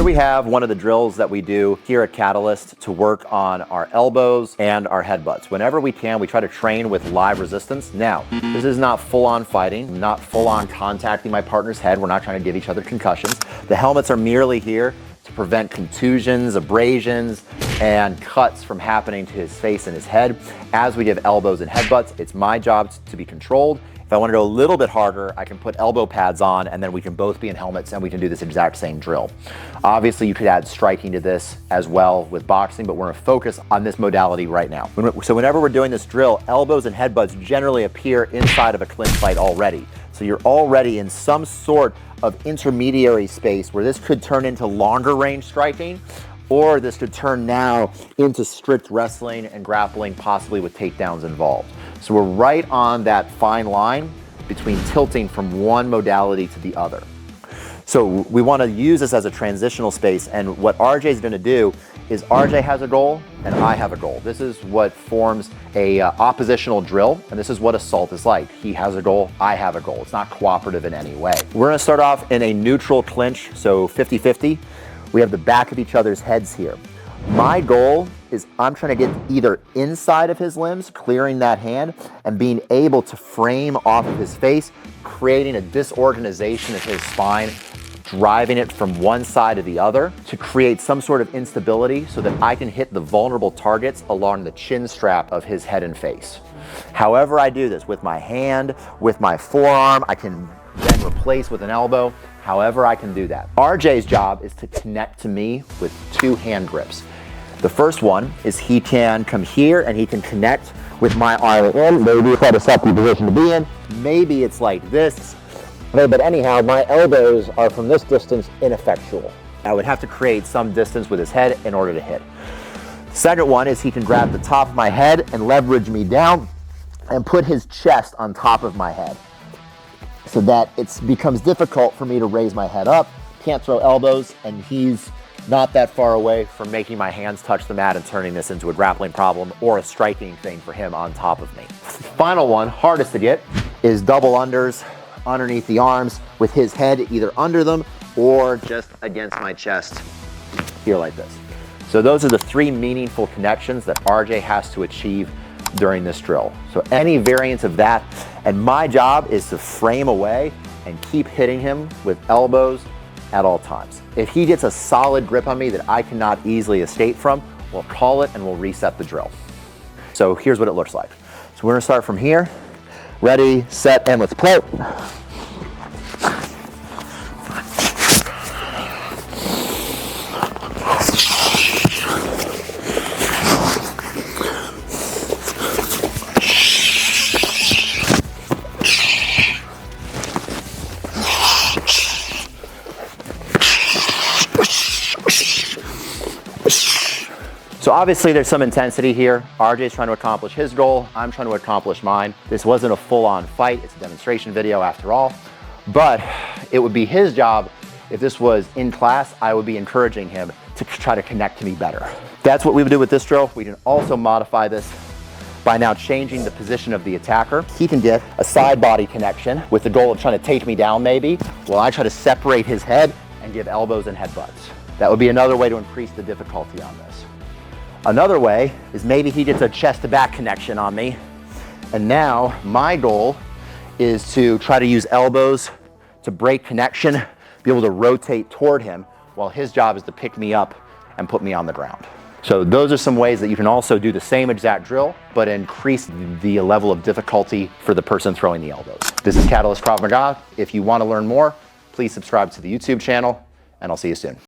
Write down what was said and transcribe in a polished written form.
here we have one of the drills that we do here at Katalyst to work on our elbows and our headbutts. Whenever we can, we try to train with live resistance. Now, this is not full-on fighting, not full-on contacting my partner's head. We're not trying to give each other concussions. The helmets are merely here to prevent contusions, abrasions, and cuts from happening to his face and his head. As we give elbows and headbutts, it's my job to be controlled. If I want to go a little bit harder, I can put elbow pads on and then we can both be in helmets and we can do this exact same drill. Obviously, you could add striking to this as well with boxing, but we're going to focus on this modality right now. So whenever we're doing this drill, elbows and headbutts generally appear inside of a clinch fight already. So you're already in some sort of intermediary space where this could turn into longer range striking, or this could turn now into strict wrestling and grappling, possibly with takedowns involved. So we're right on that fine line between tilting from one modality to the other. So we want to use this as a transitional space, and what RJ is going to do is RJ has a goal and I have a goal. This is what forms a oppositional drill, and this is what assault is like. He has a goal, I have a goal. It's not cooperative in any way. We're going to start off in a neutral clinch, so 50-50. We have the back of each other's heads here. My goal is I'm trying to get either inside of his limbs, clearing that hand, and being able to frame off of his face, creating a disorganization of his spine, driving it from one side to the other to create some sort of instability so that I can hit the vulnerable targets along the chin strap of his head and face. However I do this, with my hand, with my forearm, I can then replace with an elbow. However I can do that. RJ's job is to connect to me with two hand grips. The first one is he can come here and he can connect with my arm in. Maybe quite a sucky position to be in. Maybe it's like this. But anyhow, my elbows are from this distance ineffectual. I would have to create some distance with his head in order to hit. The second one is he can grab the top of my head and leverage me down and put his chest on top of my head, so that it becomes difficult for me to raise my head up, can't throw elbows, and he's not that far away from making my hands touch the mat and turning this into a grappling problem or a striking thing for him on top of me. Final one, hardest to get, is double unders underneath the arms with his head either under them or just against my chest here like this. So those are the three meaningful connections that RJ has to achieve during this drill. So any variance of that, and my job is to frame away and keep hitting him with elbows at all times. If he gets a solid grip on me that I cannot easily escape from, we'll call it and we'll reset the drill. So here's what it looks like. So we're gonna start from here. Ready, set, and let's play. So obviously there's some intensity here. RJ's trying to accomplish his goal. I'm trying to accomplish mine. This wasn't a full-on fight. It's a demonstration video after all. But it would be his job, if this was in class, I would be encouraging him to try to connect to me better. That's what we would do with this drill. We can also modify this by now changing the position of the attacker. He can get a side body connection with the goal of trying to take me down maybe, while I try to separate his head and give elbows and headbutts. That would be another way to increase the difficulty on this. Another way is maybe he gets a chest to back connection on me. And now my goal is to try to use elbows to break connection, be able to rotate toward him, while his job is to pick me up and put me on the ground. So those are some ways that you can also do the same exact drill, but increase the level of difficulty for the person throwing the elbows. This is Katalyst Krav Maga. If you want to learn more, please subscribe to the YouTube channel, and I'll see you soon.